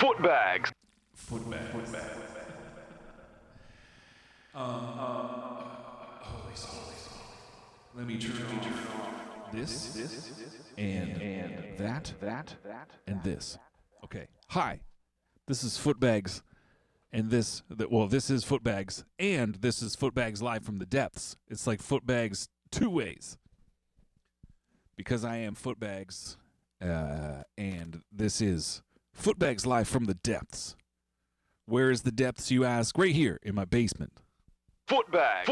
Footbags. Let me turn on this, and that, and this. Okay. Hi, this is Footbags, and this is Footbags, and this is Footbags live from the depths. It's like Footbags two ways, because I am Footbags, and this is Footbags live from the depths. Where is the depths, you ask? Right here in my basement. Footbags.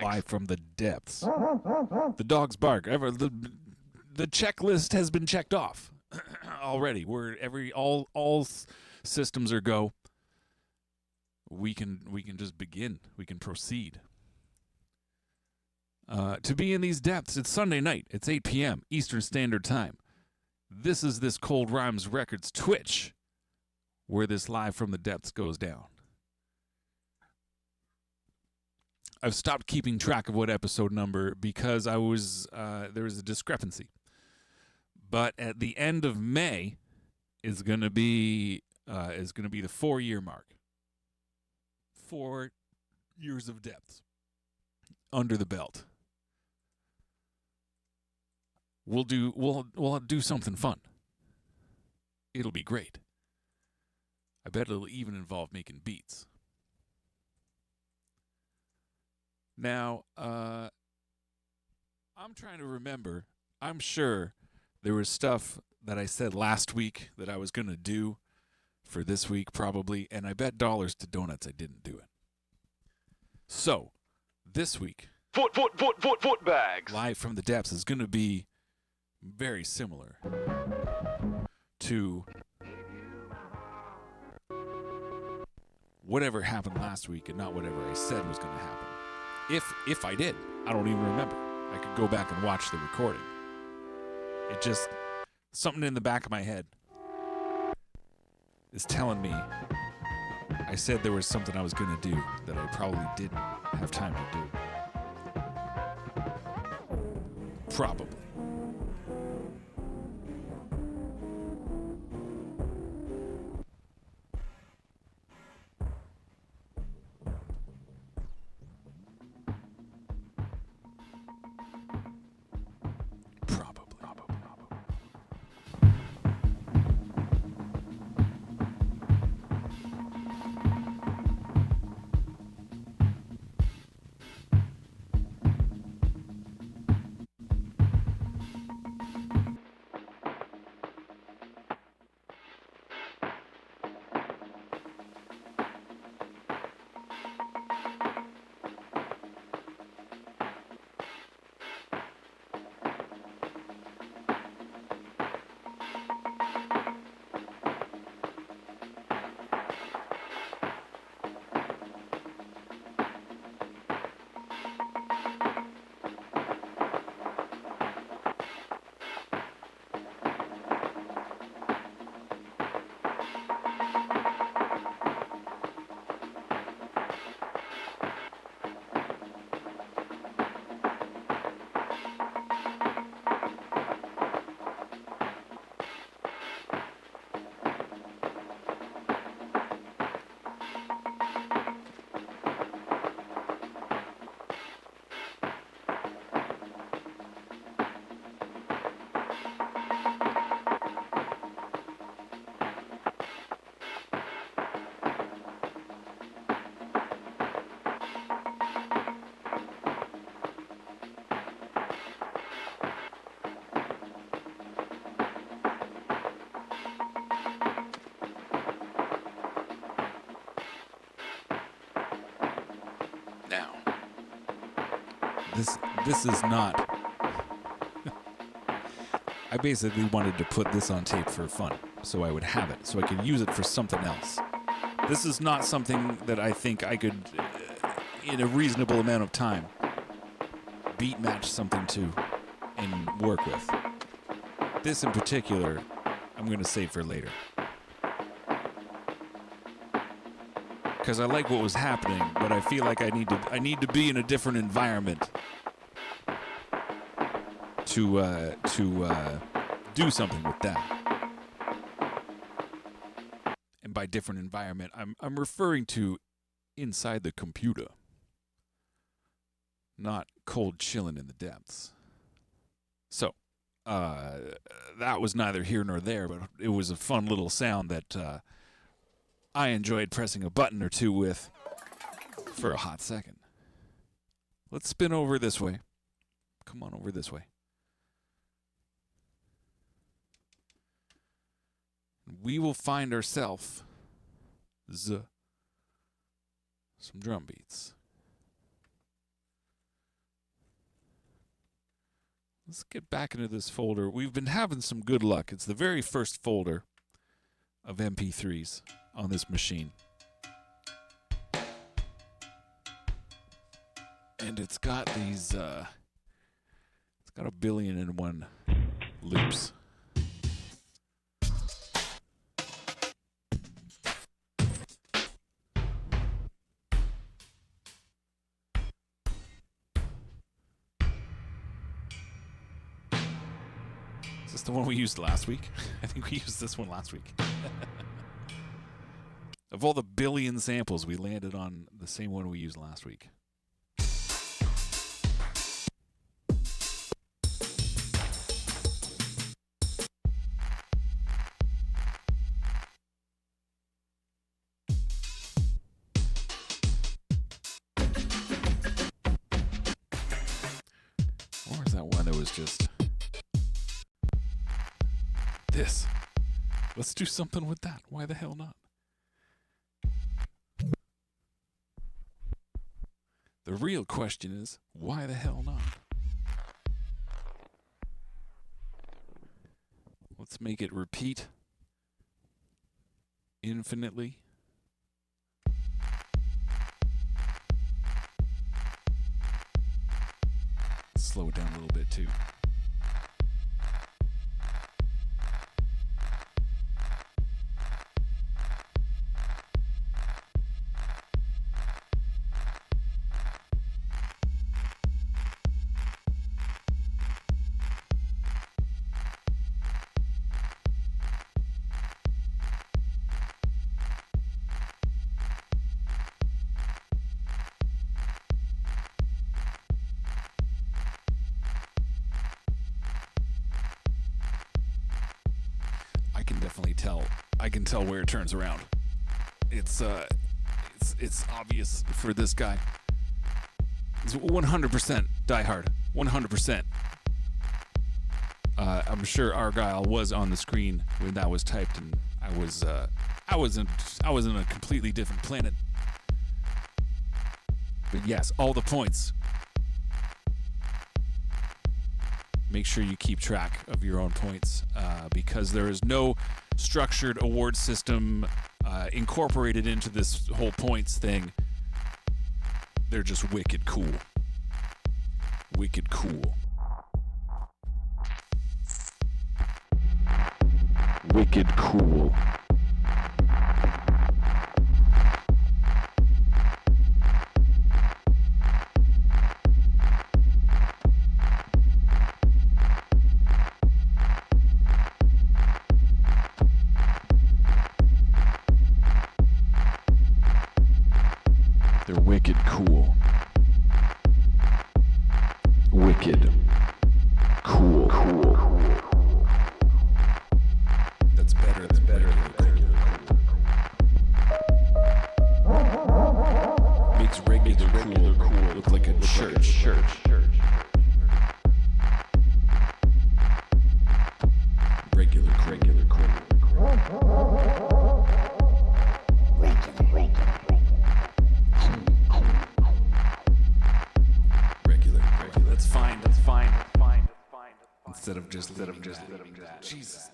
Live from the depths. The dogs bark. The checklist has been checked off already. All systems are go. We can just begin. We can proceed. To be in these depths, it's Sunday night. It's 8 p.m. Eastern Standard Time. This is this Cold Rhymes Records Twitch, where this live from the depths goes down. I've stopped keeping track of what episode number because there was a discrepancy. But at the end of May is going to be the 4-year mark. 4 years of depths under the belt. We'll do something fun. It'll be great. I bet it'll even involve making beats. Now, I'm trying to remember. I'm sure there was stuff that I said last week that I was going to do for this week probably, and I bet dollars to donuts I didn't do it. So, this week, Footbags. live from the depths is going to be very similar to whatever happened last week and not whatever I said was going to happen. If I did, I don't even remember. I could go back and watch the recording. It just, something in the back of my head is telling me I said there was something I was going to do that I probably didn't have time to do. Probably. This is not. I basically wanted to put this on tape for fun, so I would have it, so I could use it for something else. This is not something that I think I could, in a reasonable amount of time, beat match something to and work with. This in particular, I'm going to save for later. Because I like what was happening, but I feel like I need to be in a different environment to do something with that. And by different environment, I'm referring to inside the computer, not cold chilling in the depths. So, that was neither here nor there, but it was a fun little sound that I enjoyed pressing a button or two with for a hot second. Let's spin over this way. Come on over this way. We will find ourselves some drum beats. Let's get back into this folder. We've been having some good luck. It's the very first folder of MP3s on this machine. And it's got these, it's got 1,000,000,001 loops. Is this the one we used last week? I think we used this one last week. Of all the billion samples, we landed on the same one we used last week. Or is that one that was just this? Let's do something with that. Why the hell not? The real question is, why the hell not? Let's make it repeat infinitely. Slow it down a little bit too. I can tell where it turns around. It's obvious for this guy. It's 100% diehard. 100%. I'm sure Argyle was on the screen when that was typed, and I was in a completely different planet. But yes, all the points. Make sure you keep track of your own points, because there is no structured award system incorporated into this whole points thing. They're just wicked cool. Wicked cool. Wicked cool. They're wicked cool. Wicked cool. That's better. That's better. Makes regular cool look like a church. Regular cool. Regular. That's fine. Instead of just letting that. Jesus.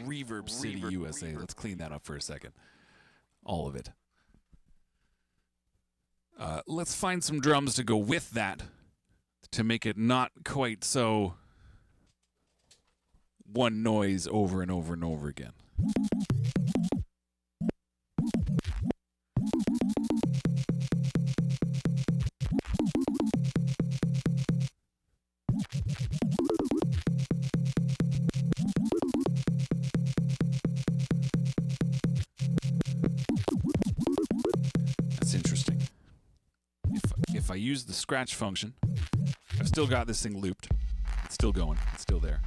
Reverb City, USA. Let's clean that up for a second. All of it. Let's find some drums to go with that to make it not quite so one noise over and over and over again. if I use the scratch function, I've still got this thing looped. It's still going. It's still there.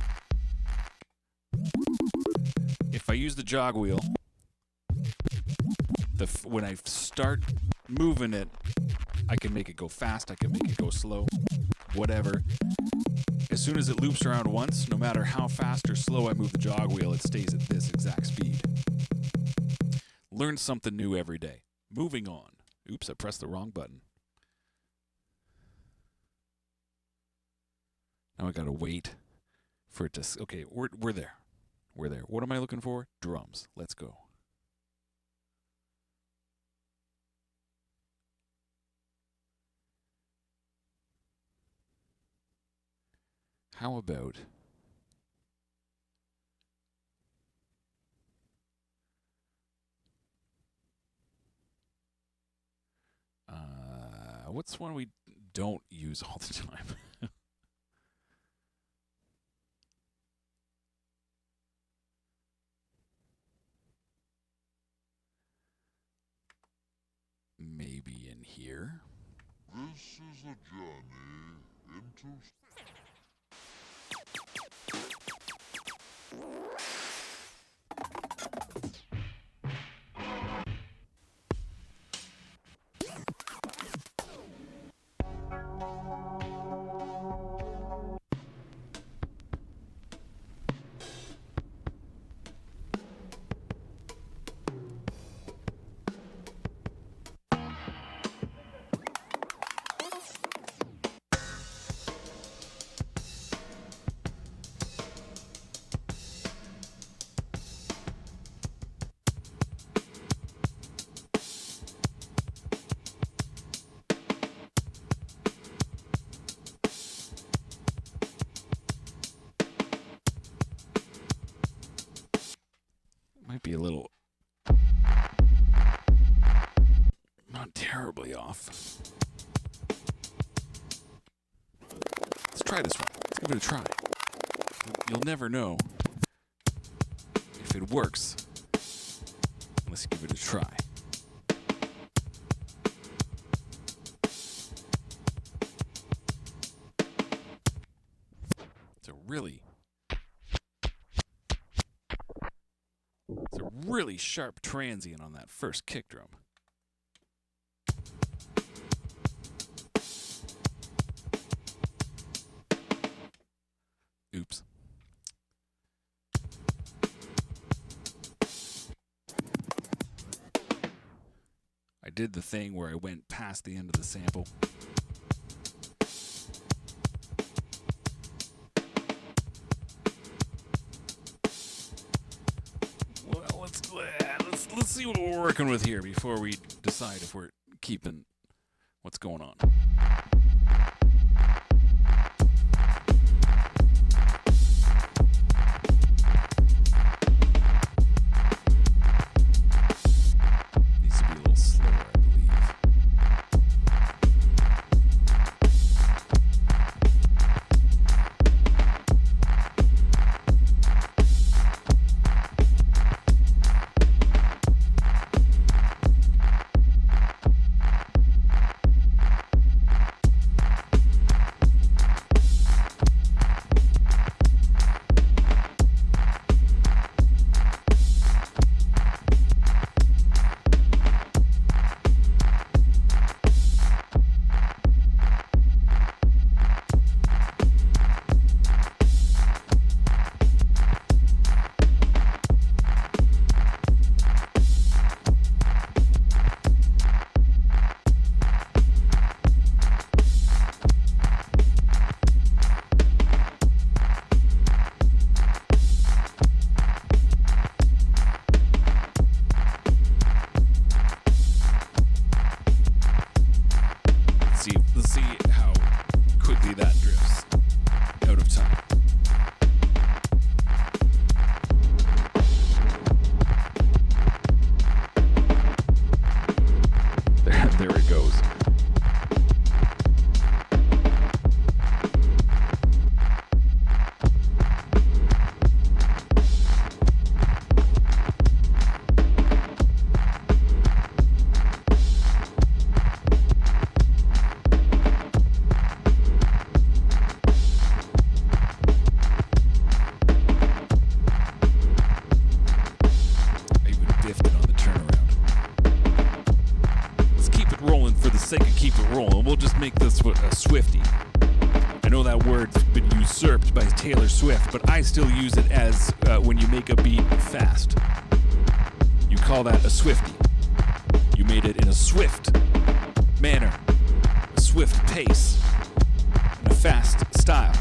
If I use the jog wheel, when I start moving it, I can make it go fast, I can make it go slow, whatever. As soon as it loops around once, no matter how fast or slow I move the jog wheel, it stays at this exact speed. Learn something new every day. Moving on. Oops, I pressed the wrong button. Now I gotta wait for it to... Okay, we're there. We're there. What am I looking for? Drums. Let's go. How about... what's one we don't use all the time? Maybe in here. This is a journey into... Might be a little... not terribly off. Let's try this one. Let's give it a try. You'll never know if it works unless you give it a try. It's a really sharp transient on that first kick drum. Oops. I did the thing where I went past the end of the sample. Well, let's see what we're working with here before we decide if we're keeping what's going on. Needs to be a little slower, I believe. sake of keep it rolling, we'll just make this a Swiftie. I know that word's been usurped by Taylor Swift, but I still use it as when you make a beat fast. You call that a Swiftie. You made it in a swift manner, a swift pace, and a fast style.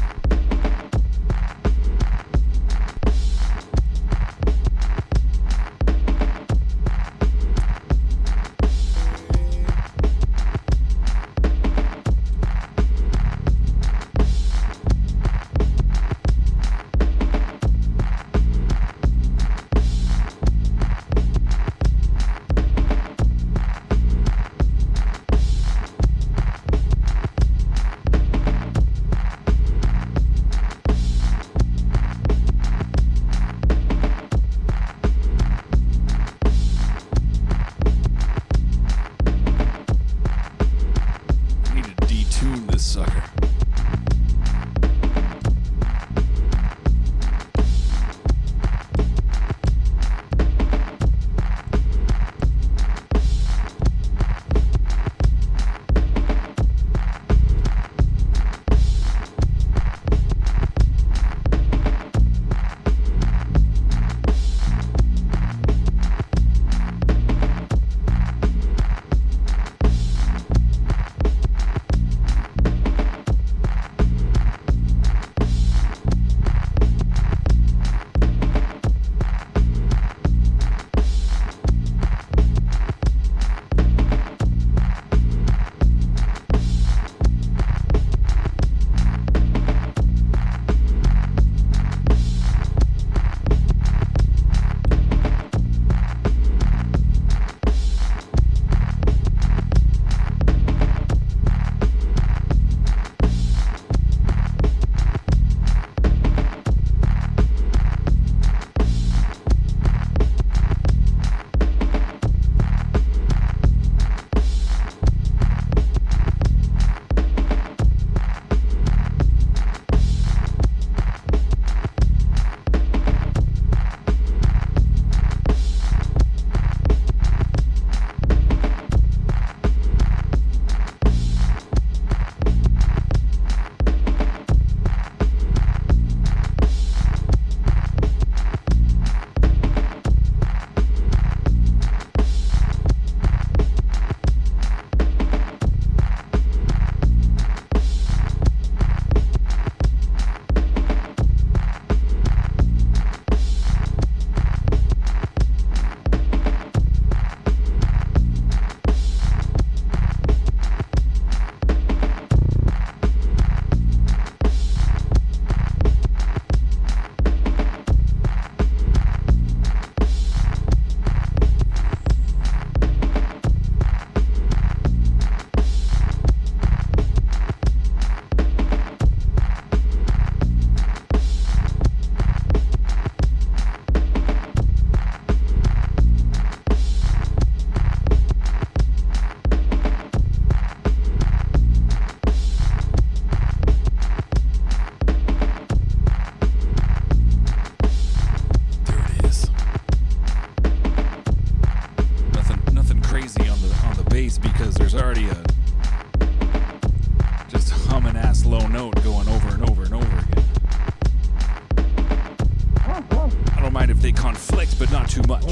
They conflict, but not too much.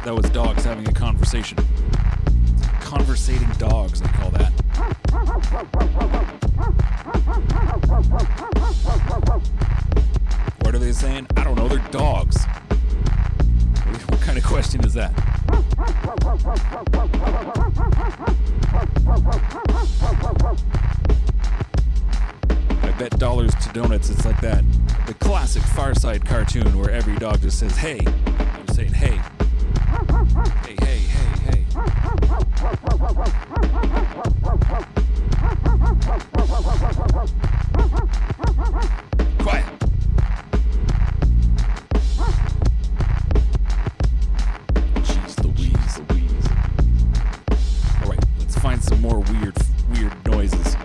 That was dogs having a conversation. Conversating dogs, I call that. What are they saying? I don't know, they're dogs. What kind of question is that? I bet dollars to donuts it's like that. The classic Far Side cartoon where every dog just says, hey. They're saying, hey. Hey, hey, hey, hey. Quiet. Jeez Louise. All right, let's find some more weird noises.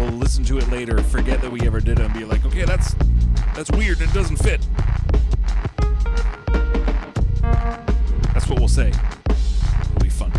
we'll listen to it later, forget that we ever did it, and be like, okay, that's weird and it doesn't fit. That's what we'll say. It'll be fun.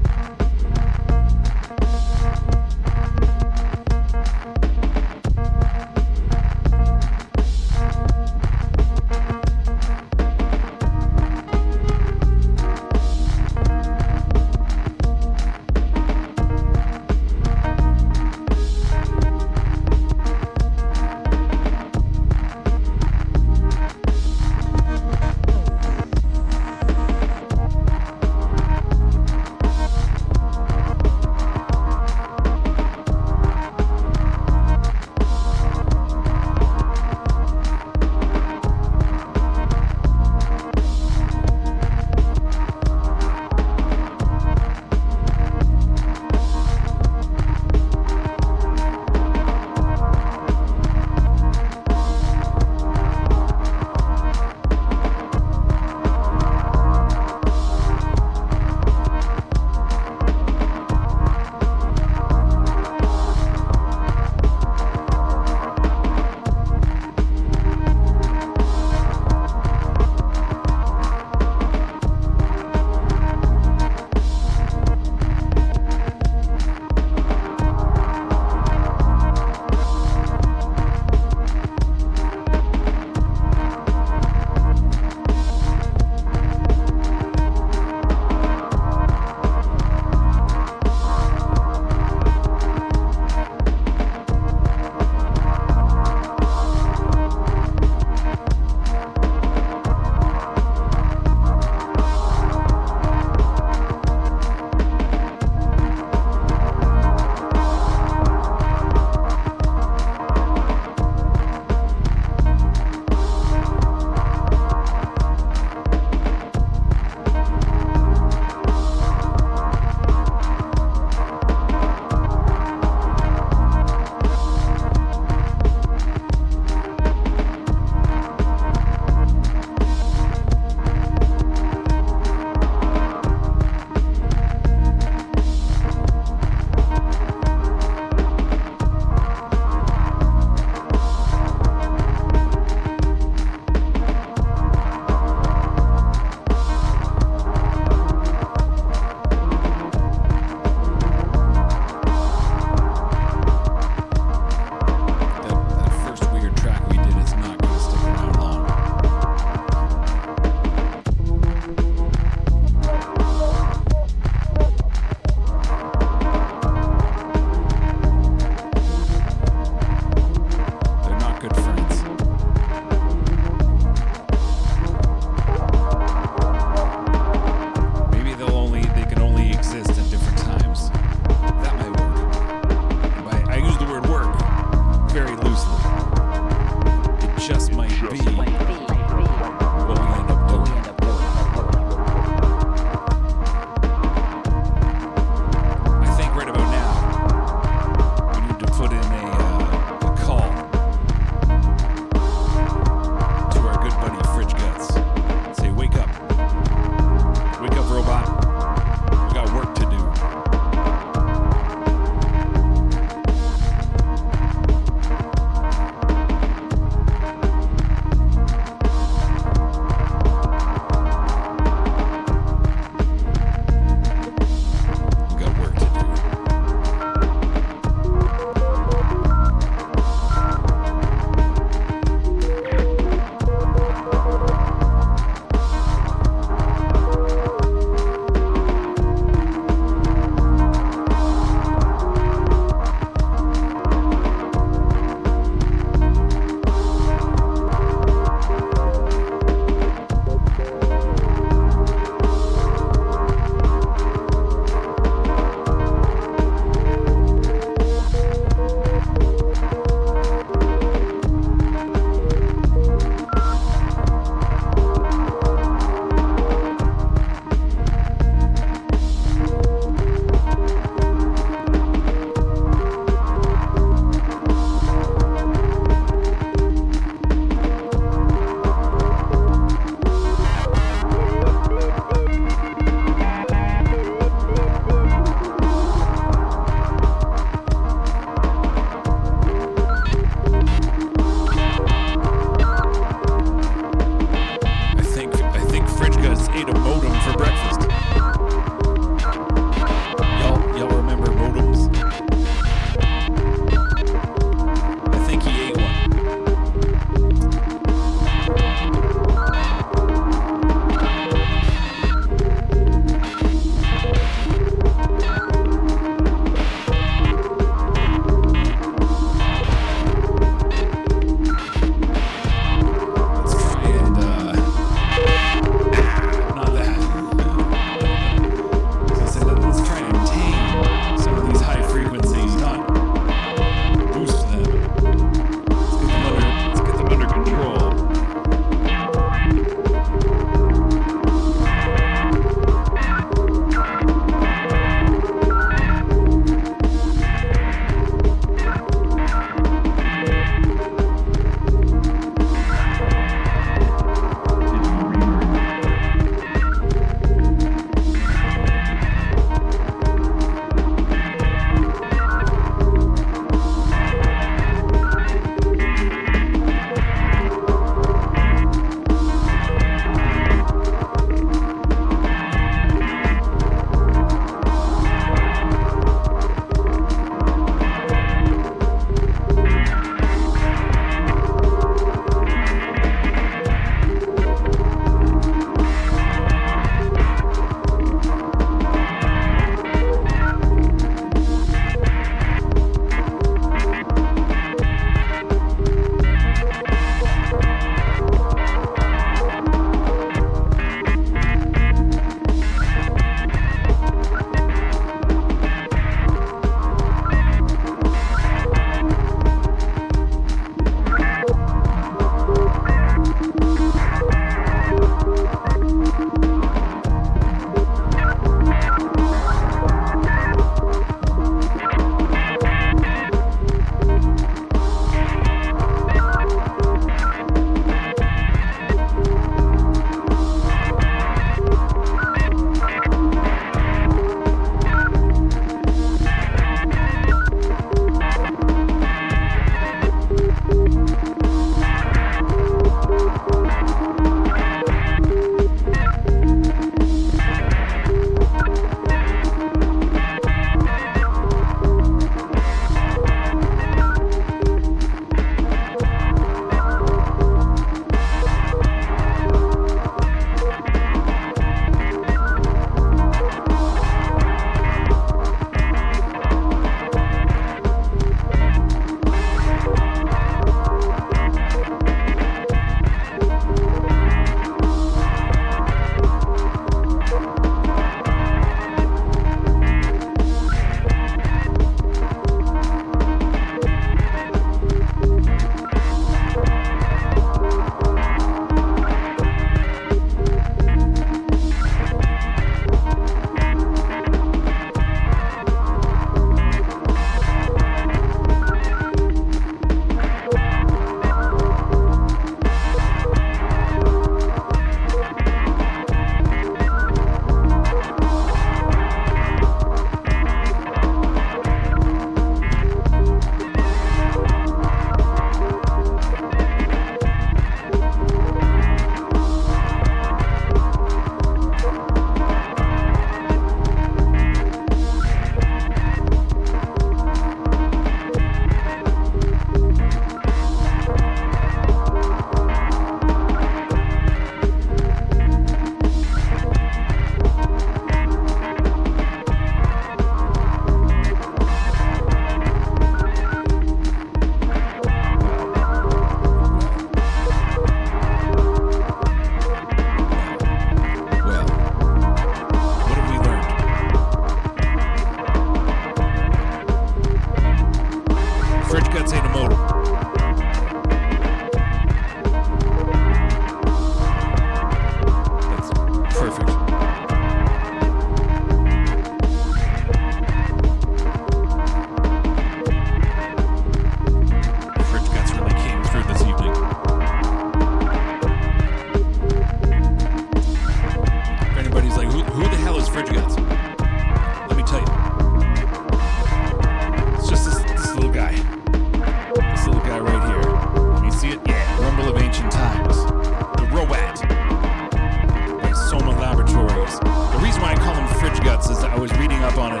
was reading up on it.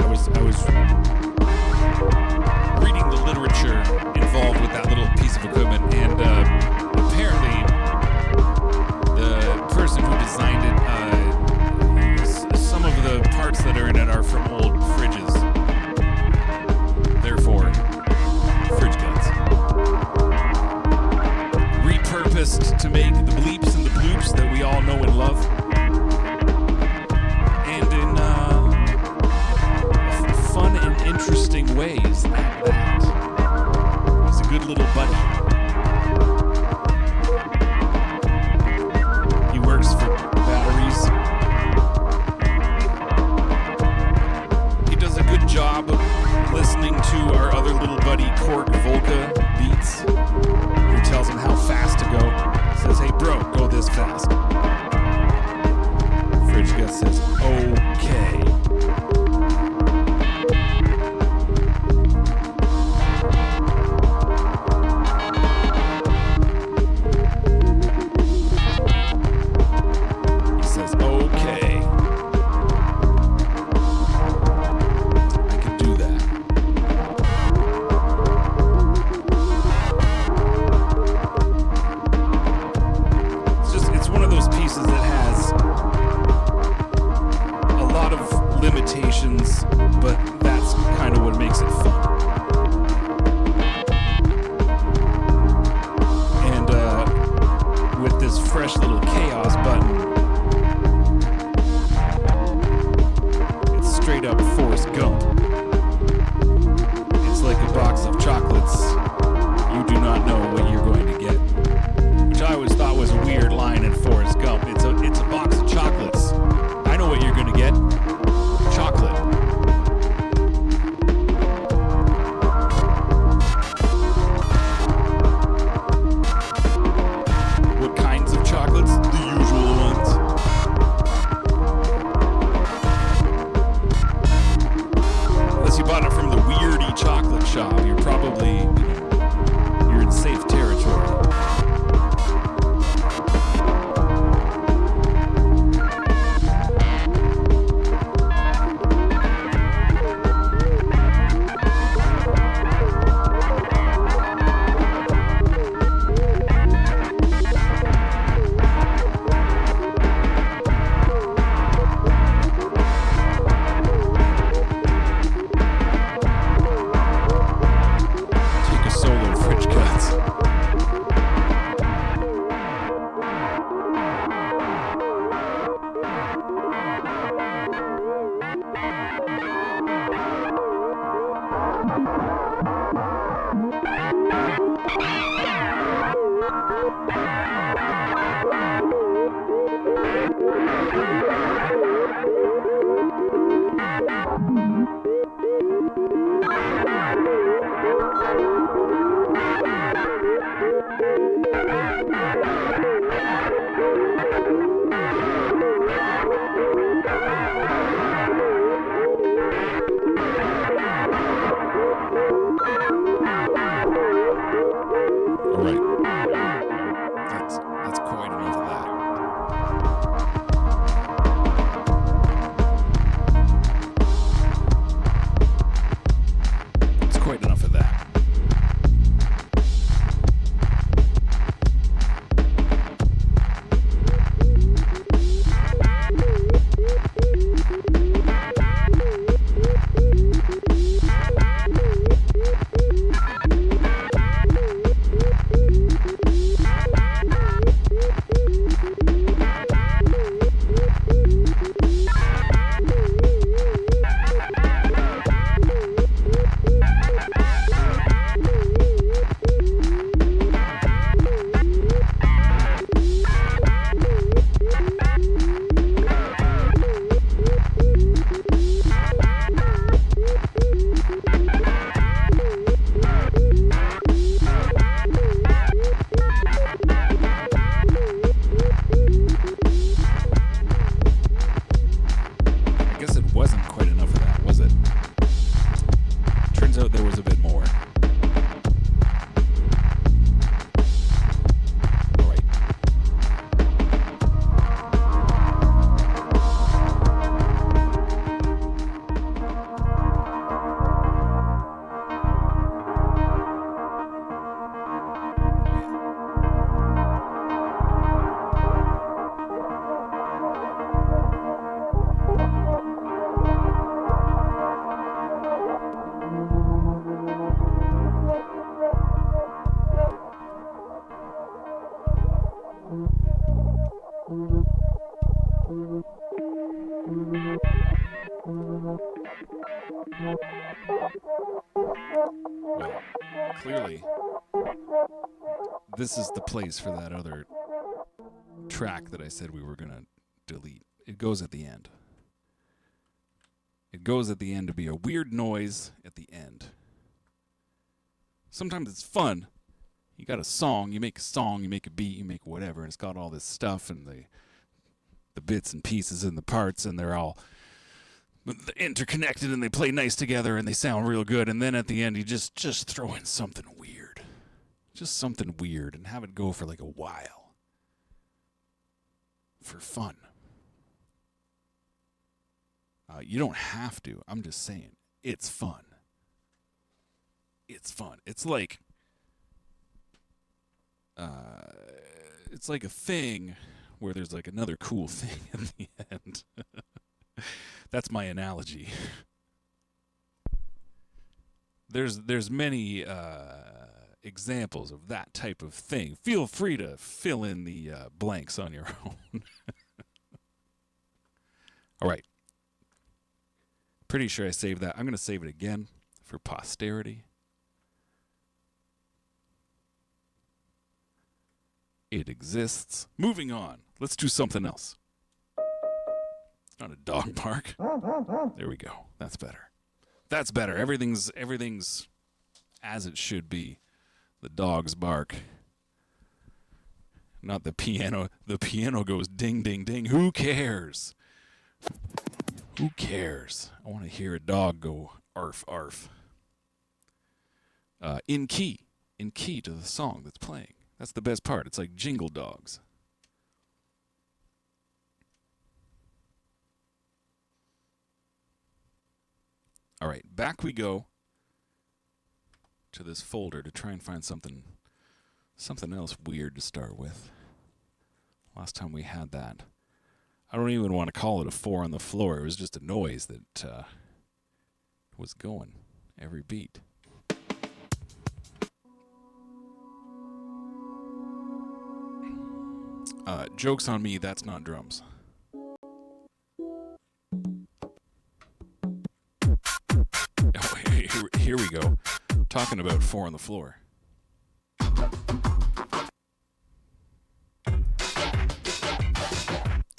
I was reading the literature involved with that little piece of equipment, and apparently the person who designed it, some of the parts that are in it are from old fridges. Therefore, fridge guts. Repurposed to make the bleeps and the bloops that we all know and love. And in fun and interesting ways at that. He's a good little buddy. He works for batteries. He does a good job of listening to our other little buddy Cork Volca beats, who tells him how fast to go. Says, hey bro, go this fast. Fridge Gut says, okay. He says, okay. I can do that. It's one of those pieces that has a lot of limitations, but that's kind of what makes it fun. And with this fresh little chaos button, it's straight up Forrest Gump. It's like a box of chocolates. You do not know what you're going to get. Which I always thought was a weird line in Forrest Gump. Well, clearly, this is the place for that other track that I said we were going to delete. It goes at the end. It goes at the end to be a weird noise at the end. Sometimes it's fun. You got a song, you make a beat, you make whatever, and it's got all this stuff and the bits and pieces and the parts, and they're all interconnected and they play nice together and they sound real good, and then at the end you just throw in something weird. Just something weird and have it go for like a while. For fun. You don't have to. I'm just saying. It's fun. It's fun. It's like a thing where there's like another cool thing at the end. That's my analogy. There's many examples of that type of thing. Feel free to fill in the blanks on your own. All right. Pretty sure I saved that. I'm going to save it again for posterity. It exists. Moving on. Let's do something else. It's not a dog bark. There we go. That's better. That's better. Everything's as it should be. The dogs bark. Not the piano. The piano goes ding, ding, ding. Who cares? Who cares? I want to hear a dog go arf, arf. In key to the song that's playing. That's the best part. It's like jingle dogs. All right, back we go to this folder to try and find something else weird to start with. Last time we had that. I don't even want to call it a 4 on the floor. It was just a noise that was going every beat. Joke's on me, that's not drums. Oh, here we go. Talking about 4 on the floor.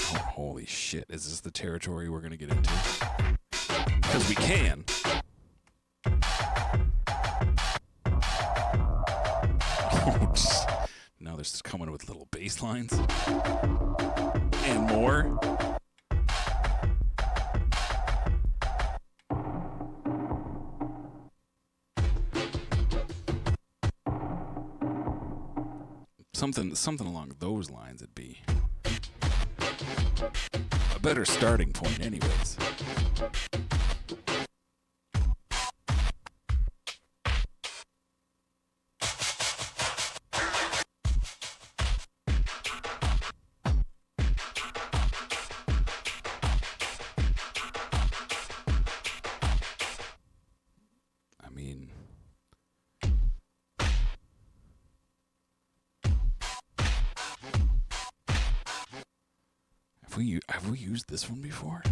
Holy shit, is this the territory we're going to get into? Because we can. Now they're just coming with little bass lines. And more. Something along those lines it'd be. A better starting point anyways. I mean, have we used this one before?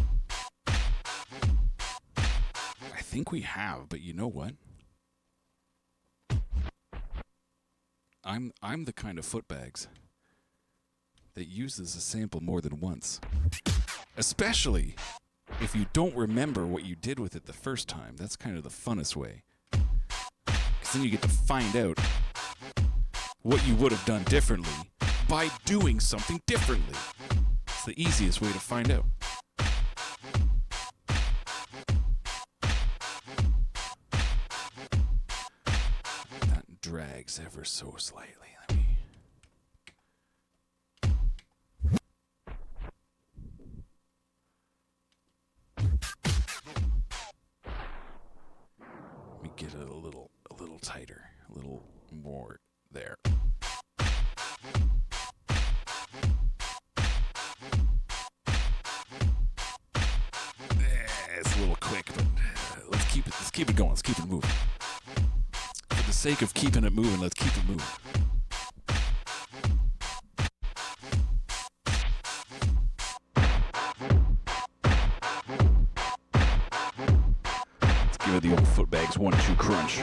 I think we have, but you know what? I'm the kind of Footbags that uses a sample more than once. Especially if you don't remember what you did with it the first time. That's kind of the funnest way. Because then you get to find out what you would have done differently by doing something differently. It's the easiest way to find out. That drags ever so slightly. Let me get it a little tighter, a little more there. It's a little quick, but let's keep it going. Let's keep it moving. For the sake of keeping it moving, let's keep it moving. Let's together the old Footbags 1-2 crunch.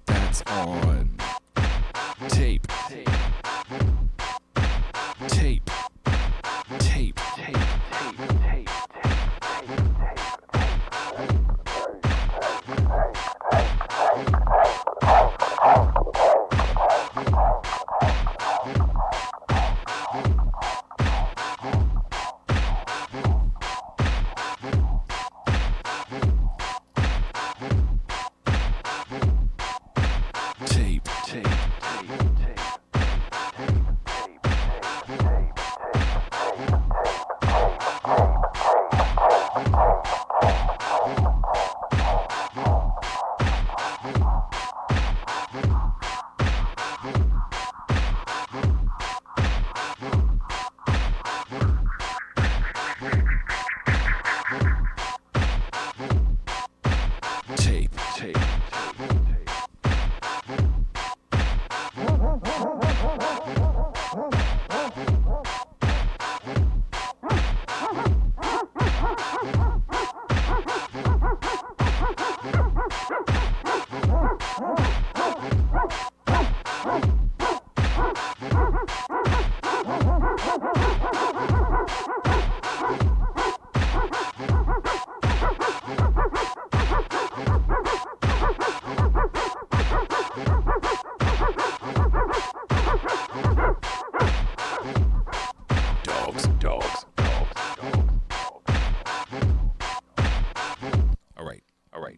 That's on tape. Tape. Tape.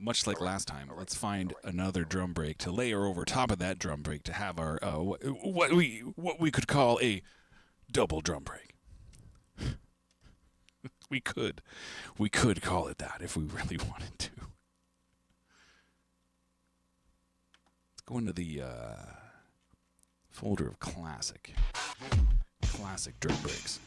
Much like last time, let's find another drum break to layer over top of that drum break to have our what we could call a double drum break. we could call it that if we really wanted to. Let's go into the folder of classic drum breaks.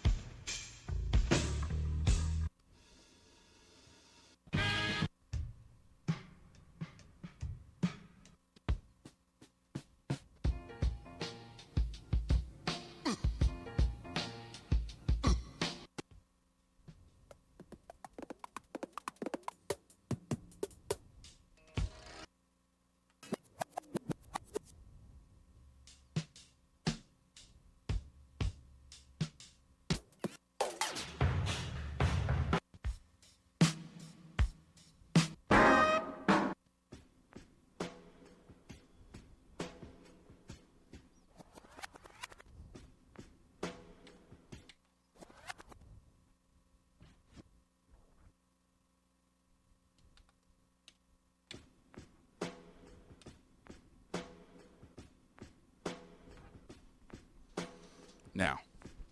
Now,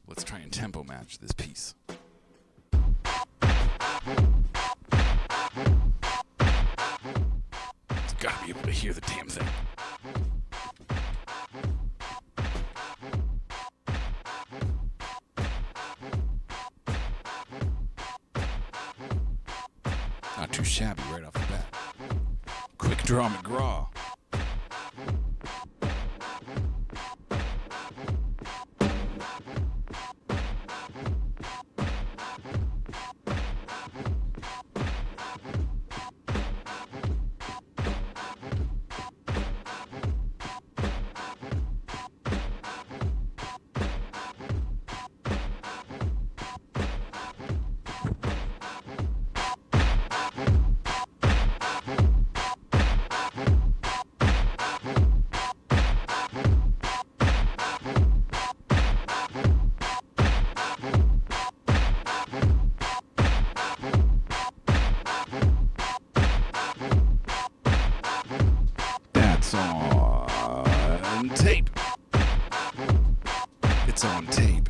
let's try and tempo match this piece. It's gotta be able to hear the damn thing. Not too shabby right off the bat. Quick draw McGraw. on tape. It's on tape.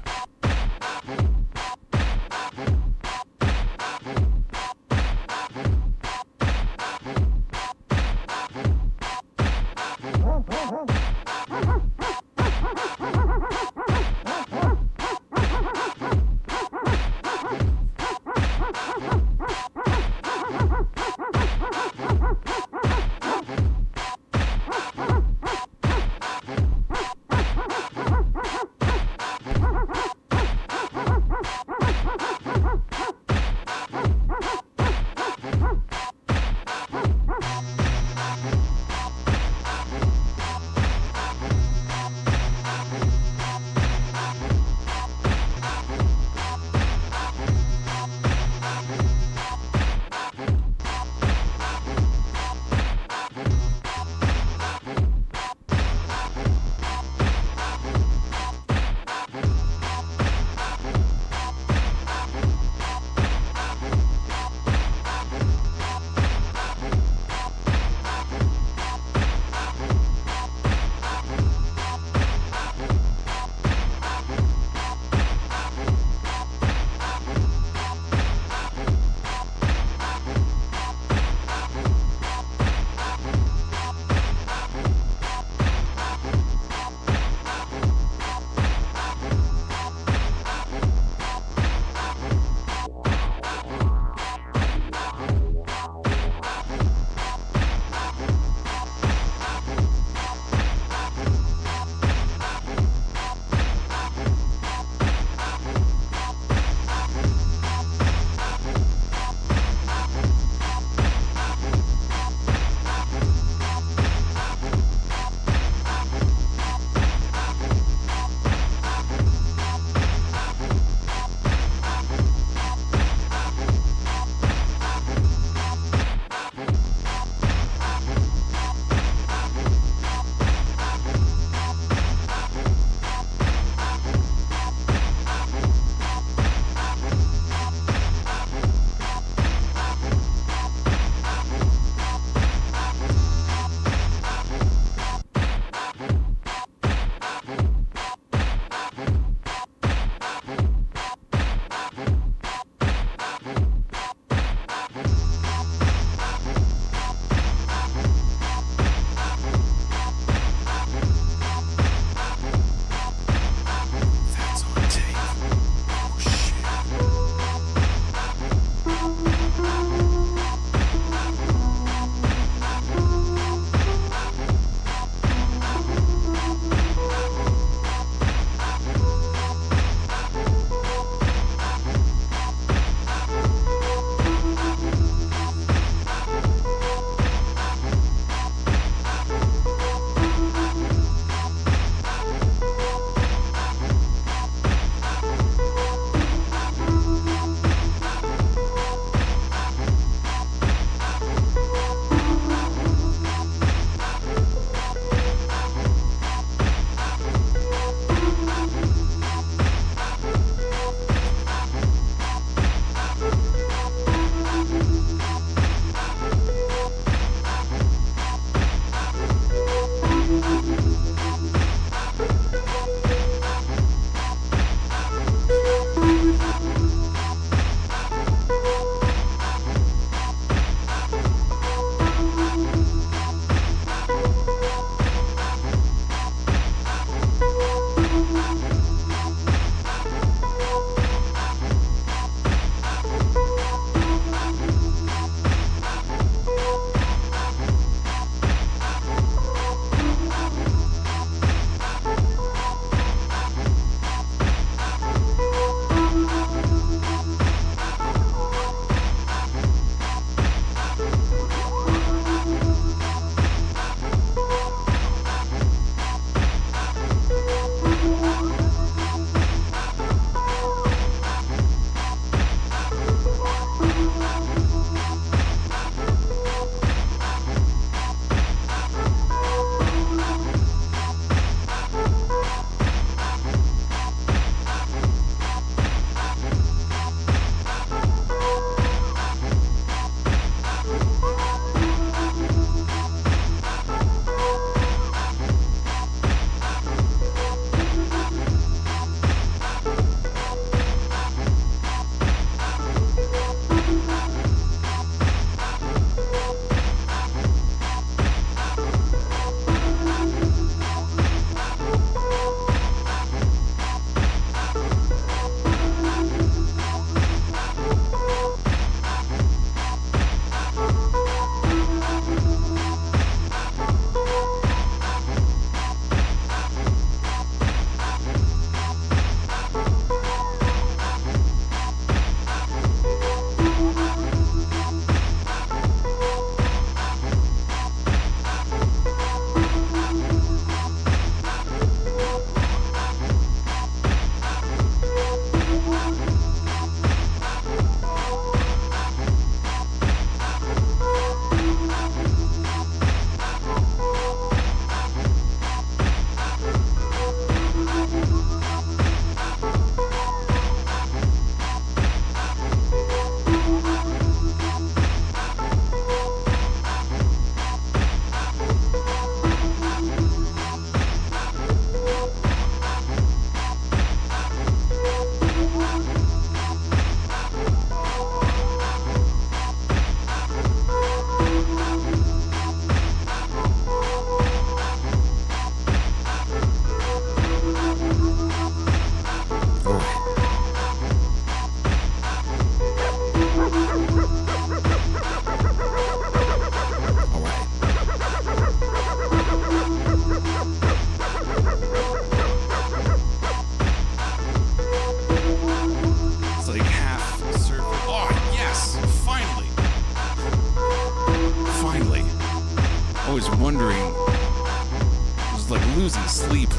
was like losing sleep,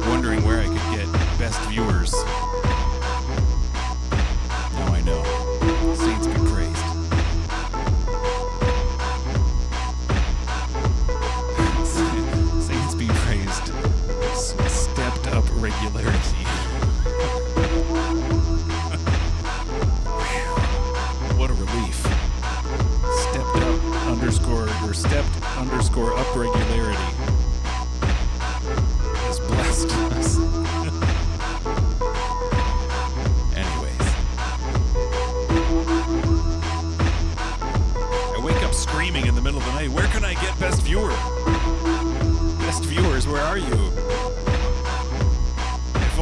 wondering where I could get best viewers. Now I know. Saints be praised. Saints be praised. Stepped up regularity. What a relief. Stepped up regularity has blessed us. Anyways. I wake up screaming in the middle of the night, where can I get best viewer? Best viewers, where are you? If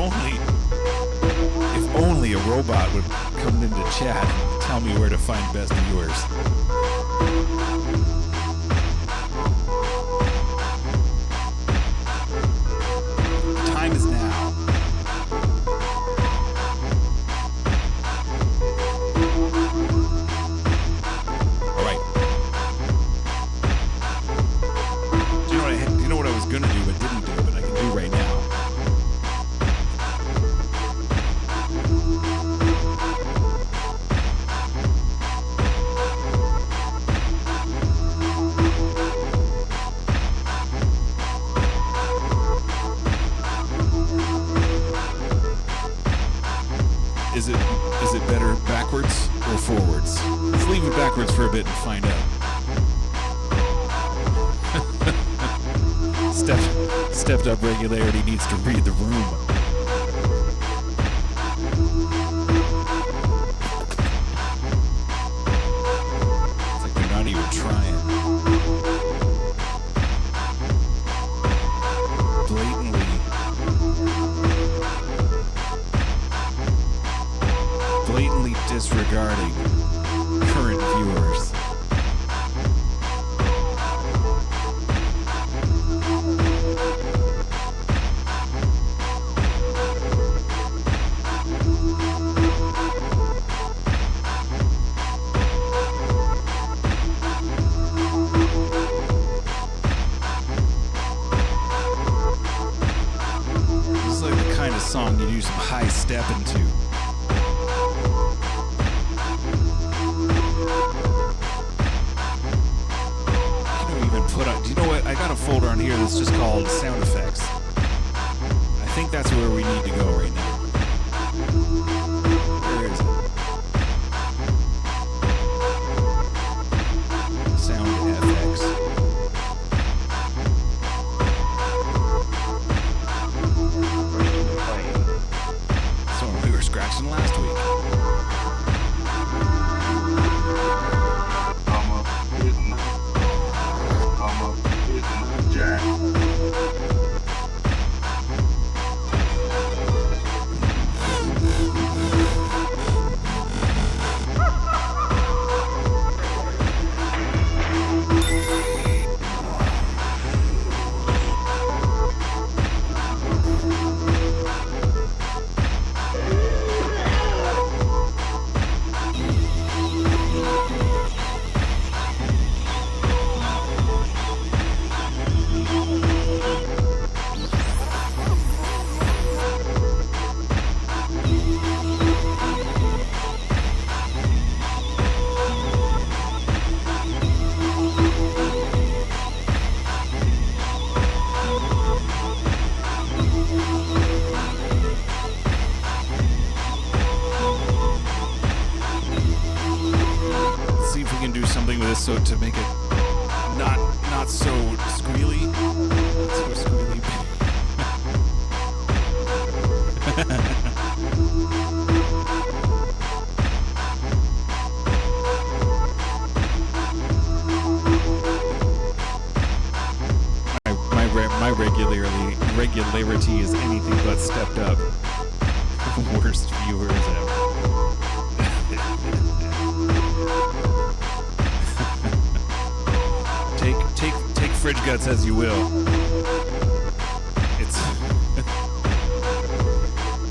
only a robot would come into chat and tell me where to find best viewers. The time is now. All right. Do you know what I was gonna do but didn't do, but I can do right now? Is it better backwards or forwards? Let's leave it backwards for a bit and find out. Stepped up regularity needs to read the room. It's like they're not even trying. Blatantly disregarding current viewers. This is like the kind of song you do some high step into. Do you know what? I got a folder on here that's just called sound effects. I think that's where we need to go right now. Where is it? Sound FX. That's what we were scratching last week. So to make it not so squealy, not so squealy. My regularity is anything but stepped up. Worst viewers ever. Take fridge guts as you will.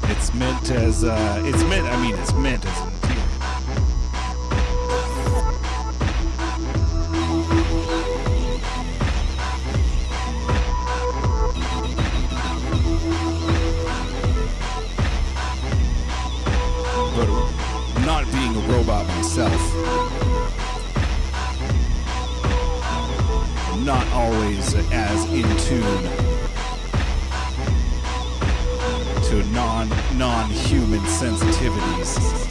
It's meant as it's meant as an interior. tune to non-human sensitivities.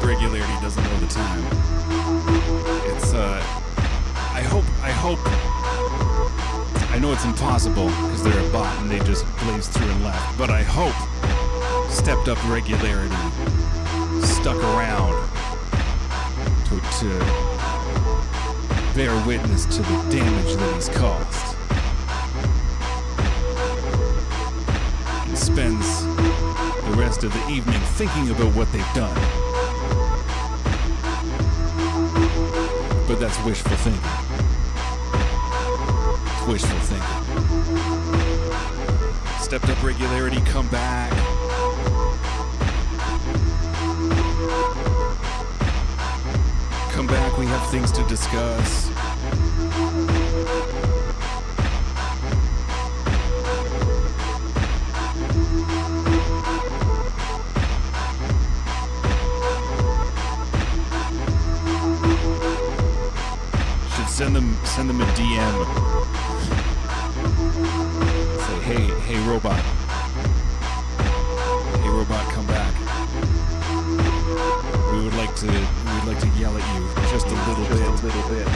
Regularity doesn't know the time. It's I know it's impossible because they're a bot and they just blazed through and left, but I hope Stepped Up Regularity stuck around to bear witness to the damage that he's caused and spends the rest of the evening thinking about what they've done. But that's wishful thinking. It's wishful thinking. Stepped Up Regularity, come back. Come back, we have things to discuss. Send them a DM. Say, hey robot. Hey robot, come back. We'd like to yell at you just a little bit. Just a little bit.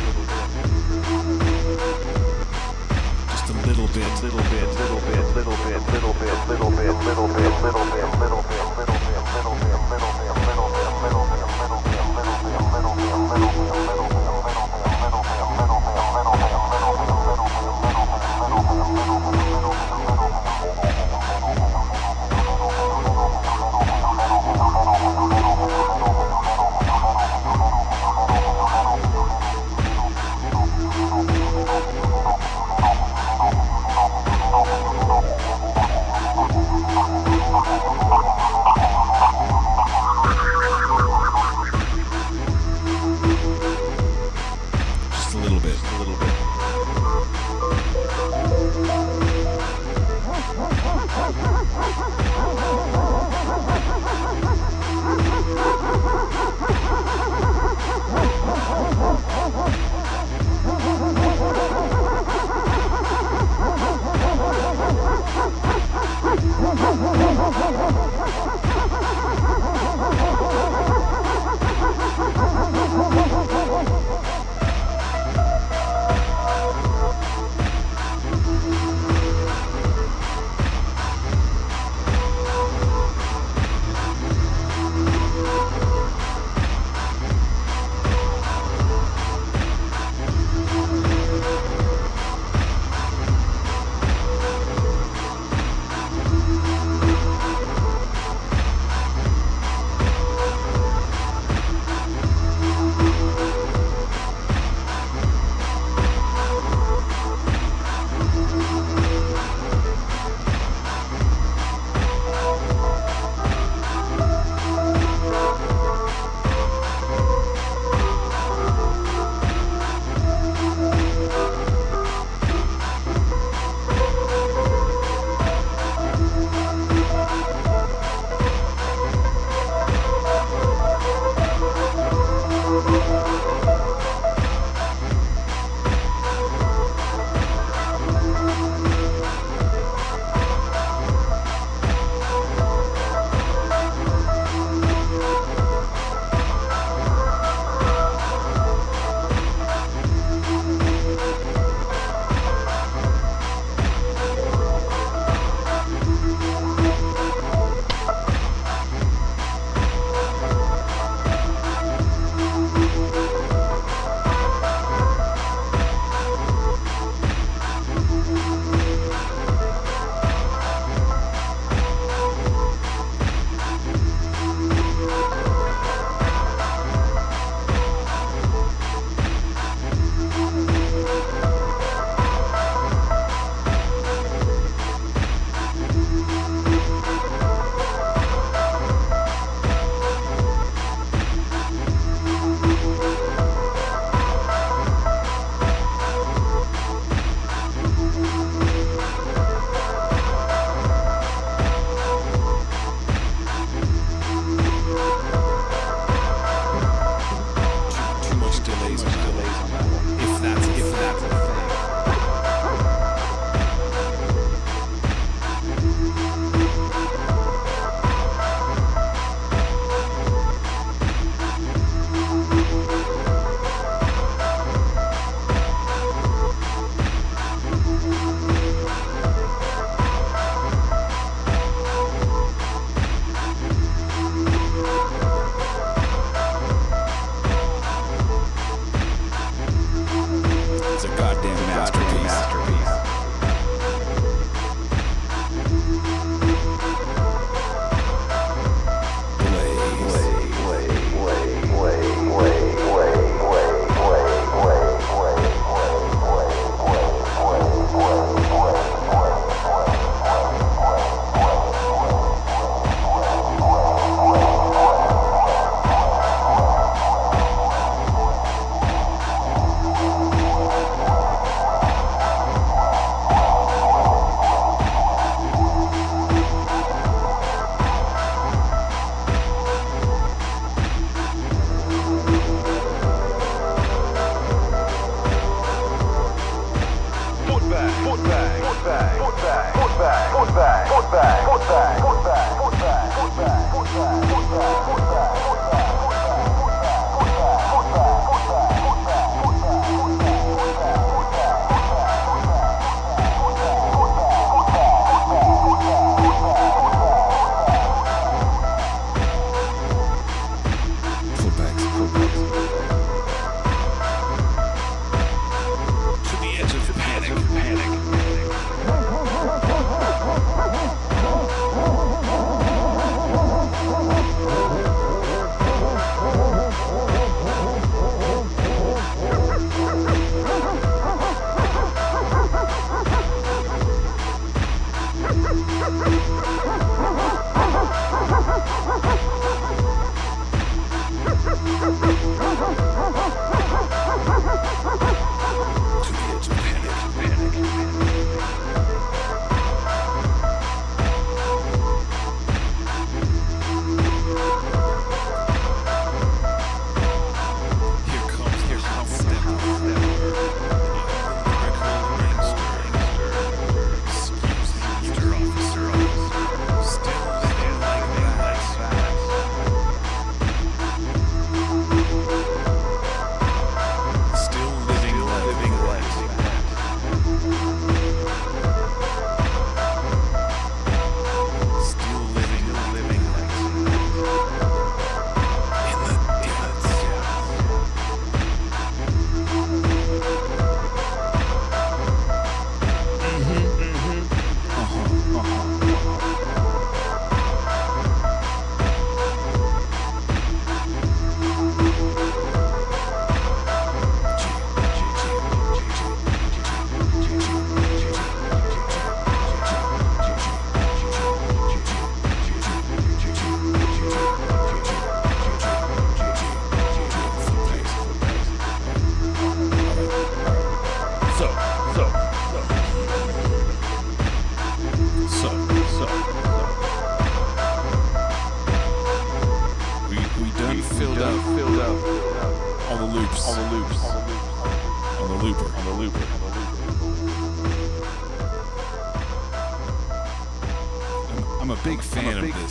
I'm a big fan of this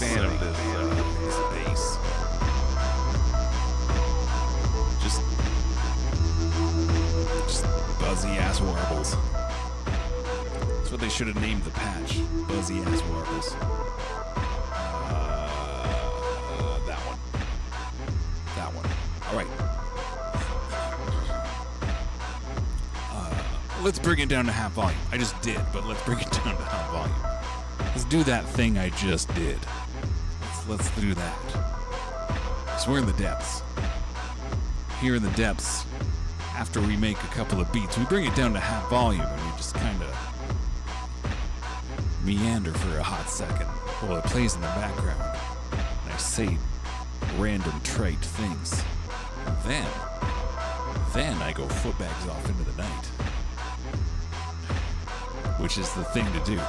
bass. Just buzzy ass warbles. That's what they should have named the patch. Buzzy ass warbles. That one. All right. Let's bring it down to half volume. I just did, but let's bring it down to half volume. Let's do that thing I just did. Let's do that. So we're in the depths. Here in the depths, after we make a couple of beats, we bring it down to half volume and we just kind of meander for a hot second while it plays in the background. And I say random trite things. And then I go footbags off into the night. Which is the thing to do.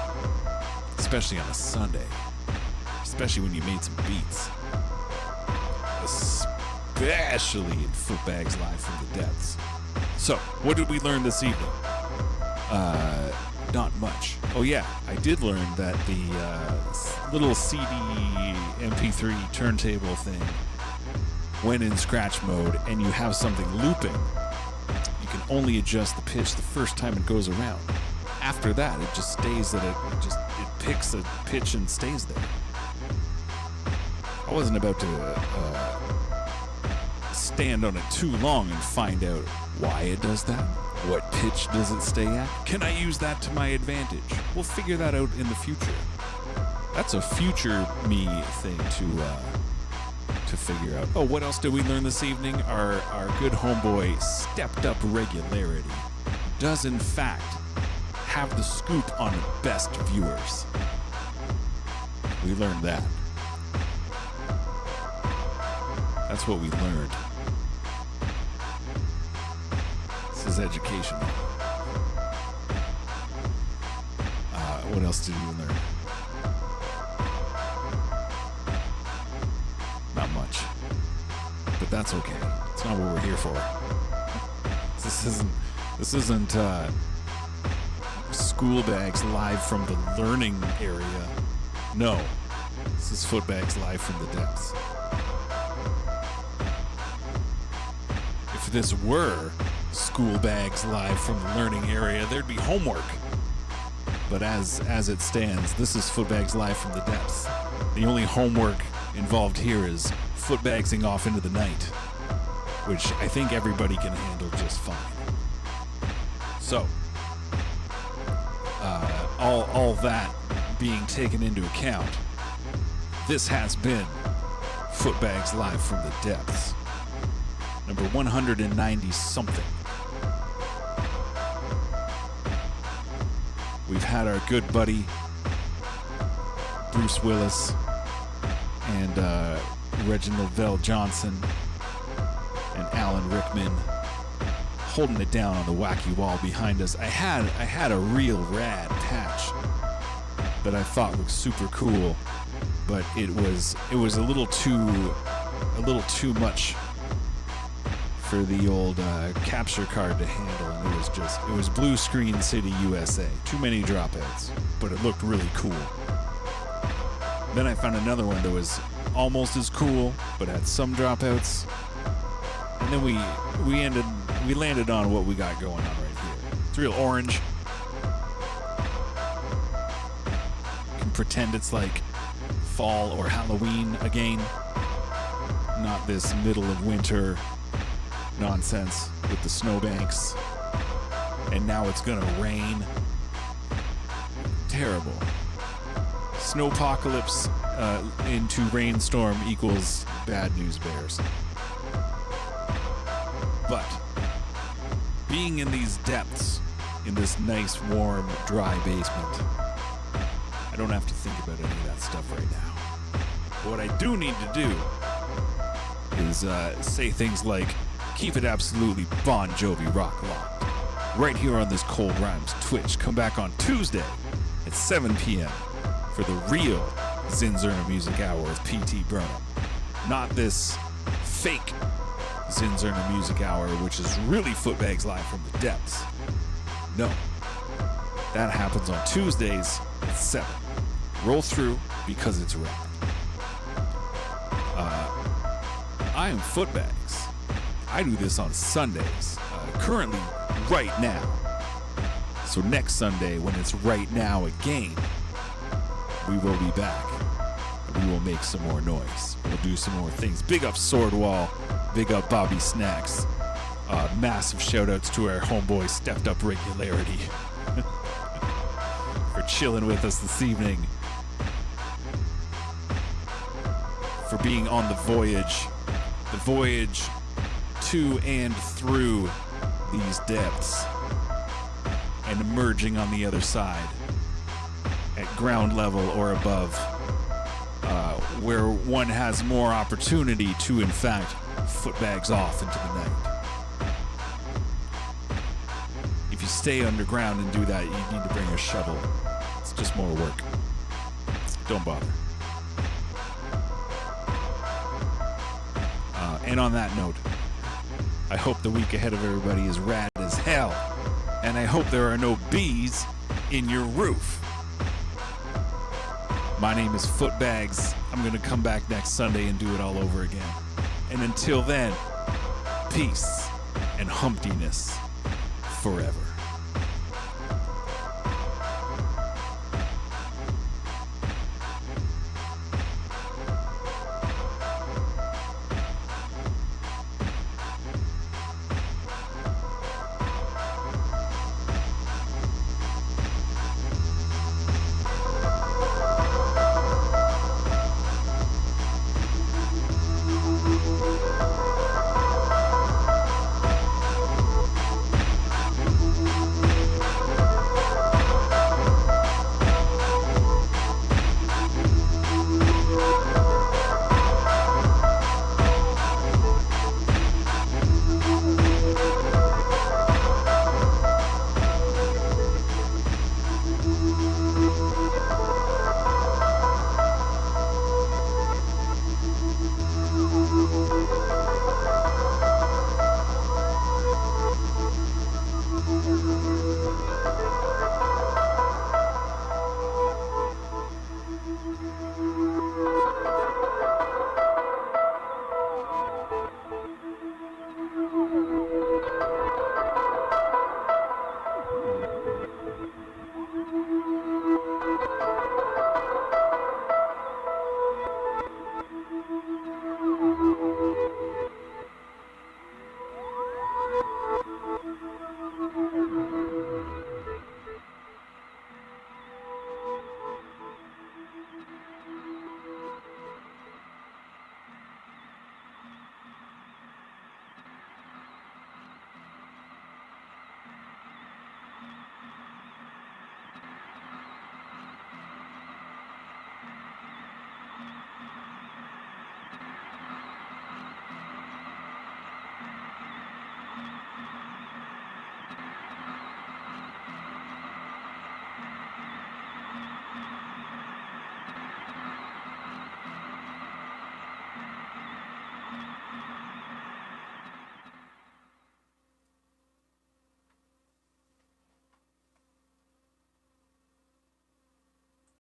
Especially on a Sunday. Especially when you made some beats. Especially in Footbags Live from the Depths. So, what did we learn this evening? Not much. Oh yeah, I did learn that the little CD MP3 turntable thing, when in scratch mode and you have something looping, you can only adjust the pitch the first time it goes around. After that, it just stays at it picks a pitch and stays there. I wasn't about to stand on it too long and find out why it does that. What pitch does it stay at? Can I use that to my advantage? We'll figure that out in the future. That's a future me thing to figure out. Oh, what else did we learn this evening? Our good homeboy stepped up regularity does in fact have the scoop on best viewers. We learned that. That's what we learned. This is educational. What else did we learn? Not much. But that's okay. It's not what we're here for. This isn't School Bags live from the learning area. No. This is Footbags live from the depths. If this were School Bags live from the learning area, there'd be homework. But as it stands, this is Footbags live from the depths. The only homework involved here is footbagsing off into the night, which I think everybody can handle just fine. So, all that being taken into account, this has been Footbags live from the depths, number 190 something. We've had our good buddy Bruce Willis and Reginald Vell Johnson and Alan Rickman holding it down on the wacky wall behind us. I had a real rad patch that I thought looked super cool, but it was a little too much for the old capture card to handle, and it was Blue Screen City, USA. Too many dropouts, but it looked really cool. Then I found another one that was almost as cool, but had some dropouts. And then we landed on what we got going on right here. It's real orange. You can pretend it's like fall or Halloween again. Not this middle of winter nonsense with the snowbanks. And now it's gonna rain. Terrible. Snowpocalypse into rainstorm equals bad news bears. But being in these depths, in this nice, warm, dry basement, I don't have to think about any of that stuff right now. But what I do need to do is say things like, keep it absolutely Bon Jovi rock locked. Right here on this Cold Rhymes Twitch. Come back on Tuesday at 7 p.m. for the real Zinzerna Music Hour with P.T. Burnham. Not this fake Zinzerna Music Hour, which is really Footbags live from the depths. No. That happens on Tuesdays at 7. Roll through because it's rad. I am Footbags. I do this on Sundays, currently right now. So next Sunday, when it's right now again, we will be back. And we will make some more noise. We'll do some more things. Big up Swordwall. Big up Bobby Snacks. Massive shout outs to our homeboy Stepped Up Regularity for chilling with us this evening. For being on the voyage to and through these depths and emerging on the other side at ground level or above, where one has more opportunity to, in fact, footbags off into the night. If you stay underground and do that, you need to bring a shovel. It's just more work. Don't bother. And on that note, I hope the week ahead of everybody is rad as hell. And I hope there are no bees in your roof. My name is Footbags. I'm going to come back next Sunday and do it all over again. And until then, peace and humptiness forever.